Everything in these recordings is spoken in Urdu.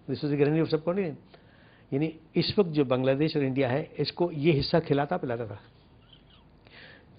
This was the guarantee of sub continent. یعنی اس وقت جو بنگلہ دیش اور انڈیا ہے اس کو یہ حصہ کھلاتا پلاتا تھا.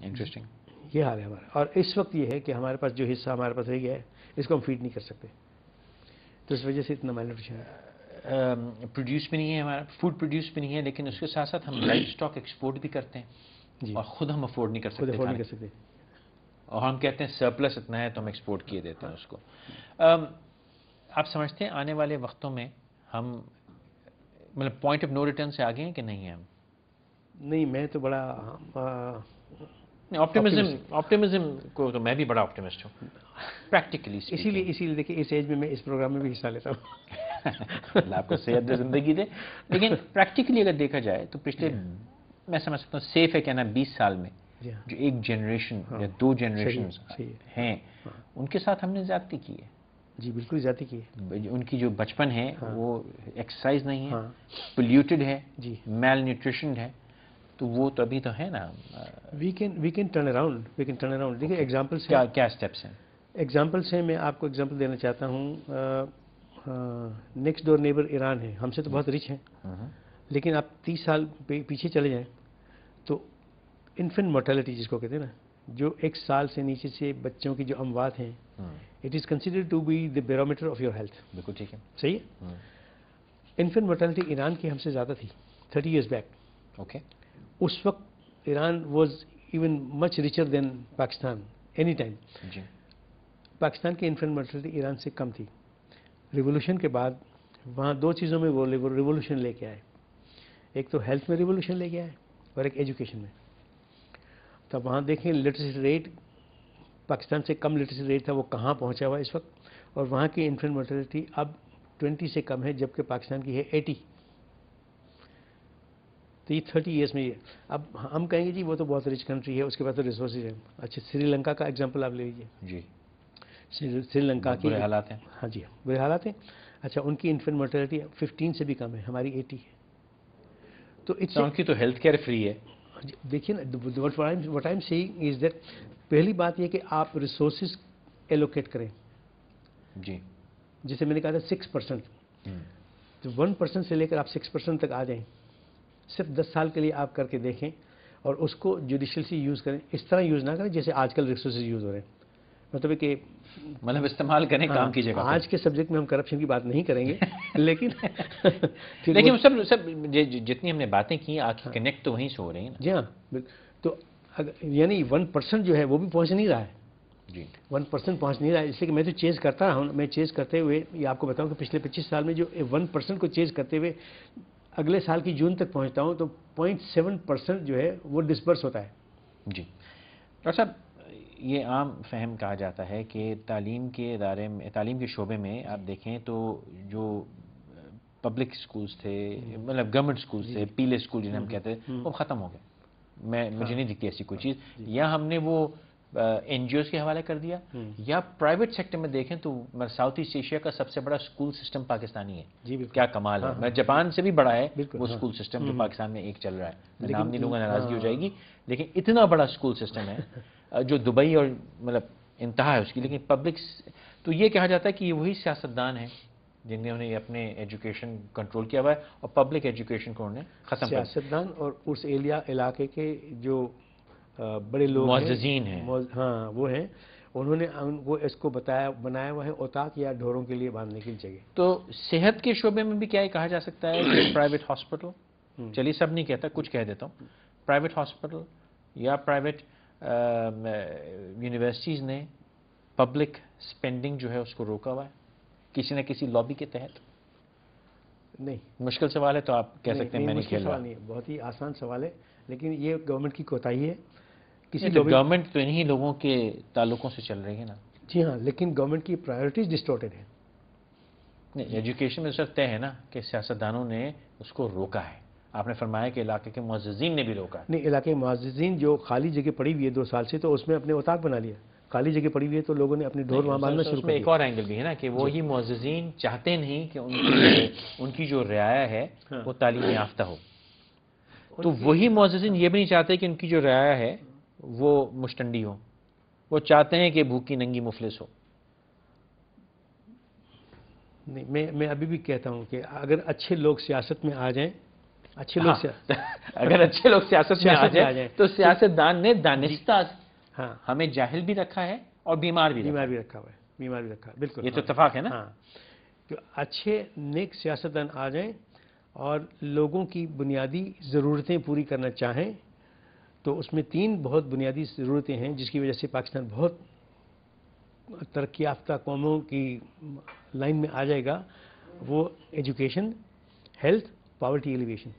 انٹرسٹنگ. یہ حال ہے ہمارا. اور اس وقت یہ ہے کہ ہمارے پاس جو حصہ ہمارے پاس رہ گیا ہے اس کو ہم فیڈ نہیں کر سکتے, تو اس وجہ سے اتنا مائل نیوٹریشن ہے. پروڈیوس بھی نہیں ہے ہمارا, فوڈ پروڈیوس بھی نہیں ہے, لیکن اس کے ساتھ ساتھ ہم لائف اسٹاک ایکسپورٹ بھی کرتے ہیں جی, اور خود ہم افورڈ نہیں کر خود سکتے افورڈ نہیں کھانے. کر سکتے. اور ہم کہتے ہیں سرپلس اتنا ہے تو ہم ایکسپورٹ کیے دیتے ہیں اس کو. آپ سمجھتے ہیں آنے والے وقتوں میں ہم مطلب پوائنٹ آف نو ریٹرن سے آگے ہیں کہ نہیں ہیں ہم؟ نہیں, میں تو بڑا آپٹیمزم کو تو میں بھی بڑا آپٹیمسٹ ہوں پریکٹیکلی. اسی لیے دیکھیے اس ایج میں اس پروگرام میں بھی حصہ لیتا ہوں. اللہ آپ کو صحت دے, زندگی دے. لیکن پریکٹیکلی اگر دیکھا جائے تو پچھلے میں سمجھ سکتا ہوں سیف ہے کہنا 20 سال میں جو ایک جنریشن یا 2 جنریشن ہیں ان کے ساتھ ہم نے زیادتی کی ہے. جی بالکل زیادتی کی ہے. ان کی جو بچپن ہے وہ ایکسرسائز نہیں ہے, پولیوٹڈ ہے, جی, میل نیوٹریشن ہے, تو وہ تو ابھی تو ہے نا. We can turn around. دیکھیے ایگزامپلس کیا اسٹیپس ہیں؟ ایگزامپلس ہیں. میں آپ کو ایگزامپل دینا چاہتا ہوں. نیکسٹ ڈور نیبر ایران ہے, ہم سے تو بہت رچ ہیں, لیکن آپ 30 سال پیچھے چلے جائیں تو انفنٹ مورٹیلٹی جس کو کہتے ہیں نا, جو 1 سال سے نیچے سے بچوں کی جو اموات ہیں, it is considered to be the barometer of your health. بالکل ٹھیک ہے, صحیح ہے. انفنٹ مورٹیلٹی ایران کی ہم سے زیادہ تھی 30 ایئرس بیک. اوکے. اس وقت Iran was even much richer than Pakistan any time. جی. پاکستان کی انفنٹ مورٹیلٹی ایران سے کم تھی. ریولوشن کے بعد وہاں 2 چیزوں میں وہ ریولوشن لے کے آئے. ایک تو ہیلتھ میں ریولوشن لے کے آئے اور ایک ایجوکیشن میں. تب وہاں دیکھیں لٹریسی ریٹ پاکستان سے کم لٹریسی ریٹ تھا, وہ کہاں پہنچا ہوا اس وقت, اور وہاں کی انفنٹ مورٹیلٹی اب 20 سے کم ہے جبکہ پاکستان کی ہے 80. تو یہ 30 ایئرس میں. اب ہم کہیں گے جی وہ تو بہت رچ کنٹری ہے, اس کے پاس تو ریسورسز ہیں. اچھا سری لنکا کا ایگزامپل آپ لے لیجیے. جی. سری لنکا کی برے حالات ہیں. ہاں جی, برے حالات ہیں. اچھا ان کی انفنٹ مورٹیلٹی 15 سے بھی کم ہے, ہماری 80 ہے. تو ان کی تو ہیلتھ کیئر فری ہے. دیکھیے نا, what I am seeing is that پہلی بات یہ کہ آپ ریسورسز ایلوکیٹ کریں. جی. جیسے میں نے کہا تھا 6%, تو 1% سے لے کر آپ 6% تک آ جائیں. صرف 10 سال کے لیے آپ کر کے دیکھیں اور اس کو جوڈیشل سے یوز کریں. اس طرح یوز نہ کریں جیسے آج کل ریسورسز یوز ہو رہے ہیں. مطلب کہ استعمال کریں کام کی جگہ. آج کے سبجیکٹ میں ہم کرپشن کی بات نہیں کریں گے, لیکن سب جتنی ہم نے باتیں کی آج کنیکٹ تو وہیں سے ہو رہی ہیں. جی ہاں, تو یعنی 1% جو ہے وہ بھی پہنچ نہیں رہا ہے. جی 1% پہنچ نہیں رہا ہے, اس لیے کہ میں تو چیز کرتا رہا ہوں. میں چیز کرتے ہوئے یہ آپ کو بتاؤں کہ پچھلے 25 سال میں جو 1% کو چیز کرتے ہوئے اگلے سال کی جون تک پہنچتا ہوں تو 0.7% جو ہے وہ ڈسبرس ہوتا ہے. جی. ڈاکٹر صاحب یہ عام فہم کہا جاتا ہے کہ تعلیم کے ادارے میں, تعلیم کے شعبے میں آپ دیکھیں تو جو پبلک سکولز تھے, مطلب گورنمنٹ سکولز تھے, پیلے سکول جنہیں ہم کہتے ہیں, وہ ختم ہو گئے. مجھے نہیں دکھتی ایسی کوئی چیز. یا ہم نے وہ این جی اوز کے حوالے کر دیا, یا پرائیویٹ سیکٹر میں دیکھیں تو ساؤتھ ایسٹ ایشیا کا سب سے بڑا اسکول سسٹم پاکستانی ہے. جی بالکل. کیا کمال ہے. میں جاپان سے بھی بڑا ہے وہ اسکول سسٹم جو پاکستان میں ایک چل رہا ہے. نام نہیں لوں گا, ناراضگی ہو جائے گی, لیکن اتنا بڑا اسکول سسٹم ہے جو دبئی اور مطلب انتہا ہے اس کی. لیکن پبلک تو یہ کہا جاتا ہے کہ یہ وہی سیاستدان ہیں جنہوں نے اپنے ایجوکیشن کنٹرول کیا ہوا ہے اور پبلک ایجوکیشن کو انہوں نے ختم کیا. سیاستدان اور اس علاقے کے جو بڑے لوگ معززین ہیں, ہاں وہ ہیں, انہوں نے وہ اس کو بنایا ہوا ہے اوتاق یا ڈھوروں کے لیے باندھنے کے لیے جگہ. تو صحت کے شعبے میں بھی کیا کہا جا سکتا ہے کہ پرائیویٹ ہاسپٹل, چلیے سب نہیں کہتا, کچھ کہہ دیتا ہوں, پرائیویٹ ہاسپٹل یا پرائیویٹ یونیورسٹیز نے پبلک سپینڈنگ جو ہے اس کو روکا ہوا ہے کسی نہ کسی لابی کے تحت؟ نہیں, مشکل سوال ہے تو آپ کہہ سکتے ہیں میں نہیں کھیل رہا. نہیں, بہت ہی آسان سوال ہے, لیکن یہ گورنمنٹ کی کوتاہی ہے. گورنمنٹ تو انہی لوگوں کے تعلقوں سے چل رہی ہے نا. جی ہاں, لیکن گورنمنٹ کی پرائیورٹیز ڈسٹورٹڈ ہیں. نہیں, ایجوکیشن میں سر طے ہے نا کہ سیاستدانوں نے اس کو روکا ہے. آپ نے فرمایا کہ علاقے کے معززین نے بھی روکا ہے. نہیں, علاقے معززین جو خالی جگہ پڑی ہوئی ہے 2 سال سے, تو اس میں اپنے اوتاق بنا لیا. خالی جگہ پڑی ہوئی ہے تو لوگوں نے اپنی ڈھور وہاں باندھنا شروع کر دیا. ایک اور اینگل بھی ہے نا کہ وہی معززین چاہتے نہیں کہ ان کی جو رعایا ہے وہ تعلیم یافتہ ہو, تو وہی معززین یہ بھی نہیں چاہتے کہ ان کی جو رعایا ہے وہ مشٹنڈی ہو. وہ چاہتے ہیں کہ بھوکی ننگی مفلس ہو. نہیں میں ابھی بھی کہتا ہوں کہ اگر اچھے لوگ سیاست میں آ جائیں، اچھے لوگ اگر اچھے لوگ سیاست میں آ جائیں تو سیاستدان نے دانستہ ہاں ہمیں جاہل بھی رکھا ہے اور بیمار بھی بیمار بھی رکھا ہوا ہے، بیمار بھی رکھا ہے، بالکل یہ تو اتفاق ہے نا. ہاں کہ اچھے نیک سیاستدان آ جائیں اور لوگوں کی بنیادی ضرورتیں پوری کرنا چاہیں، تو اس میں 3 بہت بنیادی ضرورتیں ہیں جس کی وجہ سے پاکستان بہت ترقی یافتہ قوموں کی لائن میں آ جائے گا. وہ ایجوکیشن، ہیلتھ، پاورٹی ایلیویشن،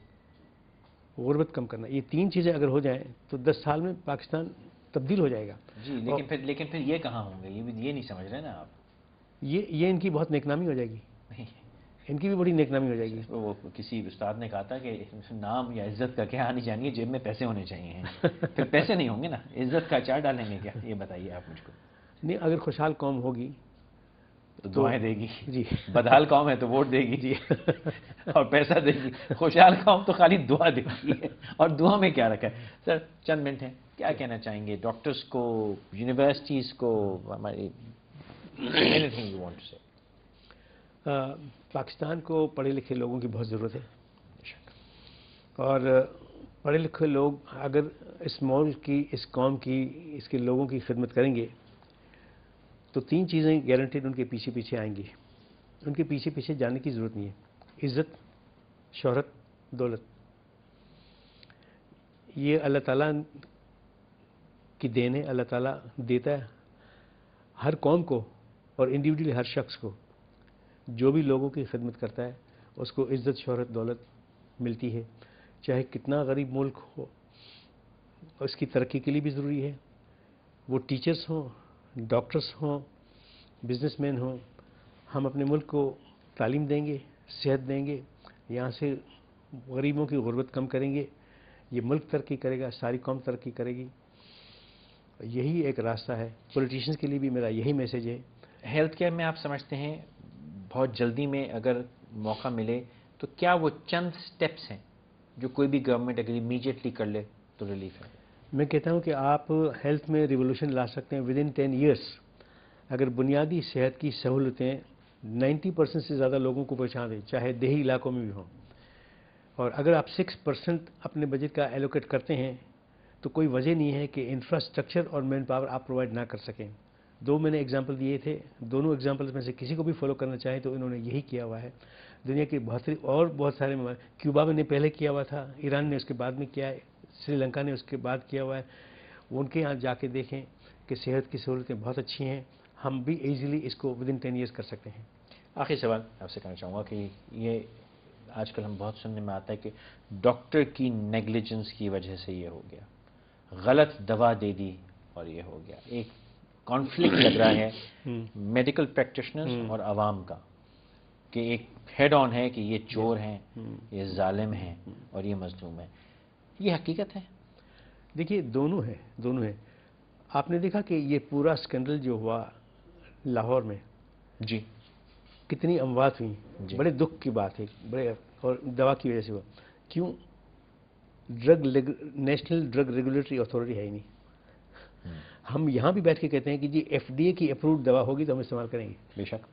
غربت کم کرنا. یہ 3 چیزیں اگر ہو جائیں تو 10 سال میں پاکستان تبدیل ہو جائے گا. جی لیکن پھر یہ کہاں ہوں گے؟ یہ نہیں سمجھ رہے نا آپ. یہ ان کی بہت نیک نامی ہو جائے گی، ان کی بھی بڑی نیک نامی ہو جائے گی. وہ کسی استاد نے کہا تھا کہ نام یا عزت کا کیا آنی چاہیے، جیب میں پیسے ہونے چاہیے. پھر پیسے نہیں ہوں گے نا، عزت کا اچار ڈالیں گے کیا؟ یہ بتائیے آپ مجھ کو. نہیں، اگر خوشحال قوم ہوگی تو دعائیں دے گی. جی بدحال قوم ہے تو ووٹ دے گی جی اور پیسہ دے گی. خوشحال قوم تو خالی دعا دیتی ہے، اور دعا میں کیا رکھا ہے. سر چند منٹ ہیں، کیا کہنا چاہیں گے ڈاکٹرز کو، یونیورسٹیز کو، ہماری anything you want to say. Pakistan کو پڑھے لکھے لوگوں کی بہت ضرورت ہے، اور پڑھے لکھے لوگ اگر اس ملک کی، اس قوم کی، اس کے لوگوں کی خدمت کریں گے تو 3 چیزیں گارنٹیڈ ان کے پیچھے پیچھے آئیں گی. ان کے پیچھے پیچھے جانے کی ضرورت نہیں ہے. عزت، شہرت، دولت، یہ اللہ تعالیٰ کی دین ہے. اللہ تعالیٰ دیتا ہے ہر قوم کو اور انڈیویجلی ہر شخص کو. جو بھی لوگوں کی خدمت کرتا ہے اس کو عزت، شہرت، دولت ملتی ہے، چاہے کتنا غریب ملک ہو. اس کی ترقی کے لیے بھی ضروری ہے. وہ ٹیچرز ہوں، ڈاکٹرز ہوں، بزنس مین ہوں. ہم اپنے ملک کو تعلیم دیں گے، صحت دیں گے، یہاں سے غریبوں کی غربت کم کریں گے، یہ ملک ترقی کرے گا، ساری قوم ترقی کرے گی. یہی ایک راستہ ہے. پولیٹیشینز کے لیے بھی میرا یہی میسج ہے. ہیلتھ کیئر میں آپ سمجھتے ہیں بہت جلدی میں اگر موقع ملے تو کیا وہ چند سٹیپس ہیں جو کوئی بھی گورنمنٹ اگر امیجیٹلی کر لے تو ریلیف ہے؟ میں کہتا ہوں کہ آپ ہیلتھ میں ریولوشن لا سکتے ہیں ود ان 10 ایئرس. اگر بنیادی صحت کی سہولتیں 90% سے زیادہ لوگوں کو پہنچا دیں، چاہے دیہی علاقوں میں بھی ہوں، اور اگر آپ 6% اپنے بجٹ کا ایلوکیٹ کرتے ہیں تو کوئی وجہ نہیں ہے کہ انفراسٹرکچر اور مین پاور آپ پرووائڈ نہ کر سکیں. 2 میں نے اگزامپل دیے تھے، دونوں اگزامپلس میں سے کسی کو بھی فالو کرنا چاہیں تو انہوں نے یہی کیا ہوا ہے. دنیا کے بہت سارے کیوبا میں نے پہلے کیا ہوا تھا، ایران نے اس کے بعد میں کیا ہے، سری لنکا نے اس کے بعد کیا ہوا ہے. ان کے یہاں جا کے دیکھیں کہ صحت کی سہولتیں بہت اچھی ہیں. ہم بھی ایزیلی اس کو ود ان 10 ایئرس کر سکتے ہیں. آخری سوال آپ سے کرنا چاہوں گا کہ یہ آج کل ہم بہت سننے میں آتا ہے کہ ڈاکٹر کی نیگلیجنس کی وجہ سے یہ ہو گیا، غلط دوا دے دی اور یہ ہو گیا. ایک کانفلکٹ لگ رہا ہے میڈیکل پریکٹیشنرز اور عوام کا کہ ایک ہیڈ آن ہے کہ یہ چور ہیں، یہ ظالم ہیں اور یہ مظلوم ہیں. یہ حقیقت ہے؟ دیکھیے دونوں ہیں. آپ نے دیکھا کہ یہ پورا اسکینڈل جو ہوا لاہور میں، جی کتنی اموات ہوئیں. جی. بڑے دکھ کی بات ہے، اور دوا کی وجہ سے ہوا. کیوں؟ نیشنل ڈرگ ریگولیٹری اتھارٹی ہے ہی نہیں. ہم یہاں بھی بیٹھ کے کہتے ہیں کہ جی FDA کی اپرووڈ دوا ہوگی تو ہم استعمال کریں گے. بے شک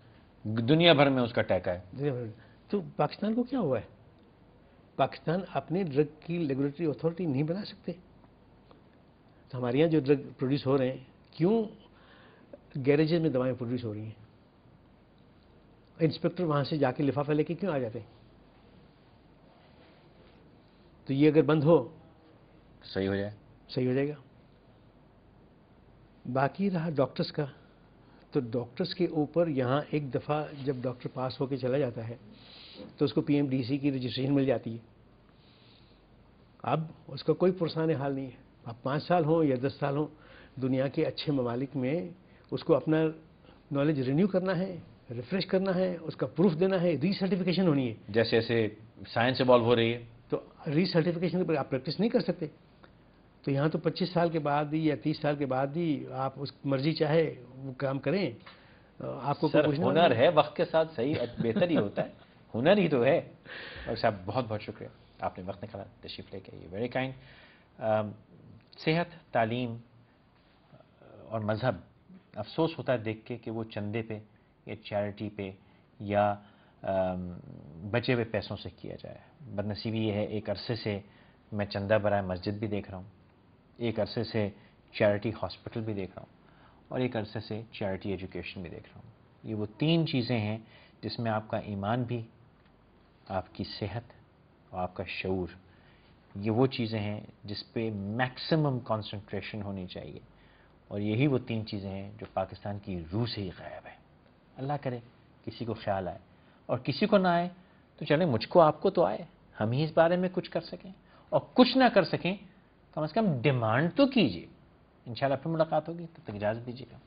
دنیا بھر میں اس کا ٹیکا ہے. تو پاکستان کو کیا ہوا ہے؟ پاکستان اپنے ڈرگ کی ریگولیٹری اتھارٹی نہیں بنا سکتے. تو ہمارے یہاں جو ڈرگ پروڈیوس ہو رہے ہیں، کیوں گیریجز میں دوائیں پروڈیوس ہو رہی ہیں؟ انسپیکٹر وہاں سے جا کے لفافہ لے کے کیوں آ جاتے ہیں؟ تو یہ اگر بند ہو صحیح ہو جائے گا. باقی رہا ڈاکٹرز کا، تو ڈاکٹرز کے اوپر یہاں ایک دفعہ جب ڈاکٹر پاس ہو کے چلا جاتا ہے تو اس کو PMDC کی رجسٹریشن مل جاتی ہے. اب اس کا کوئی پرسان حال نہیں ہے. اب 5 سال ہوں یا 10 سال ہوں، دنیا کے اچھے ممالک میں اس کو اپنا نالج رینیو کرنا ہے، ریفریش کرنا ہے، اس کا پروف دینا ہے، ری سرٹیفکیشن ہونی ہے. جیسے جیسے سائنس ایوالو ہو رہی ہے تو ری سرٹیفکیشن پر آپ پریکٹس نہیں کر سکتے. تو یہاں تو 25 سال کے بعد ہی یا 30 سال کے بعد ہی آپ اس مرضی چاہے وہ کام کریں. آپ کو سر ہنر ہے، وقت کے ساتھ صحیح بہتر ہی ہوتا ہے. ہنر ہی تو ہے. اور صاحب بہت بہت شکریہ، آپ نے وقت نکالا تشریف لے کے. Very kind. صحت، تعلیم اور مذہب، افسوس ہوتا ہے دیکھ کے کہ وہ چندے پہ یا چیریٹی پہ یا بچے ہوئے پیسوں سے کیا جائے. بدنصیبی یہ ہے ایک عرصے سے میں چندہ برائے مسجد بھی دیکھ رہا ہوں, ایک عرصے سے چیریٹی ہاسپٹل بھی دیکھ رہا ہوں, اور ایک عرصے سے چیریٹی ایجوکیشن بھی دیکھ رہا ہوں. یہ وہ 3 چیزیں ہیں جس میں آپ کا ایمان بھی, آپ کی صحت اور آپ کا شعور, یہ وہ چیزیں ہیں جس پہ میکسیمم کنسنٹریشن ہونی چاہیے, اور یہی وہ 3 چیزیں ہیں جو پاکستان کی روح سے ہی غائب ہیں. اللہ کرے کسی کو خیال آئے, اور کسی کو نہ آئے تو چلیں مجھ کو آپ کو تو آئے, ہم ہی اس بارے میں کچھ کر سکیں, اور کچھ نہ کر سکیں کم از کم ڈیمانڈ تو کیجیے. انشاءاللہ پھر ملاقات ہوگی, تب تک اجازت دیجیے گا.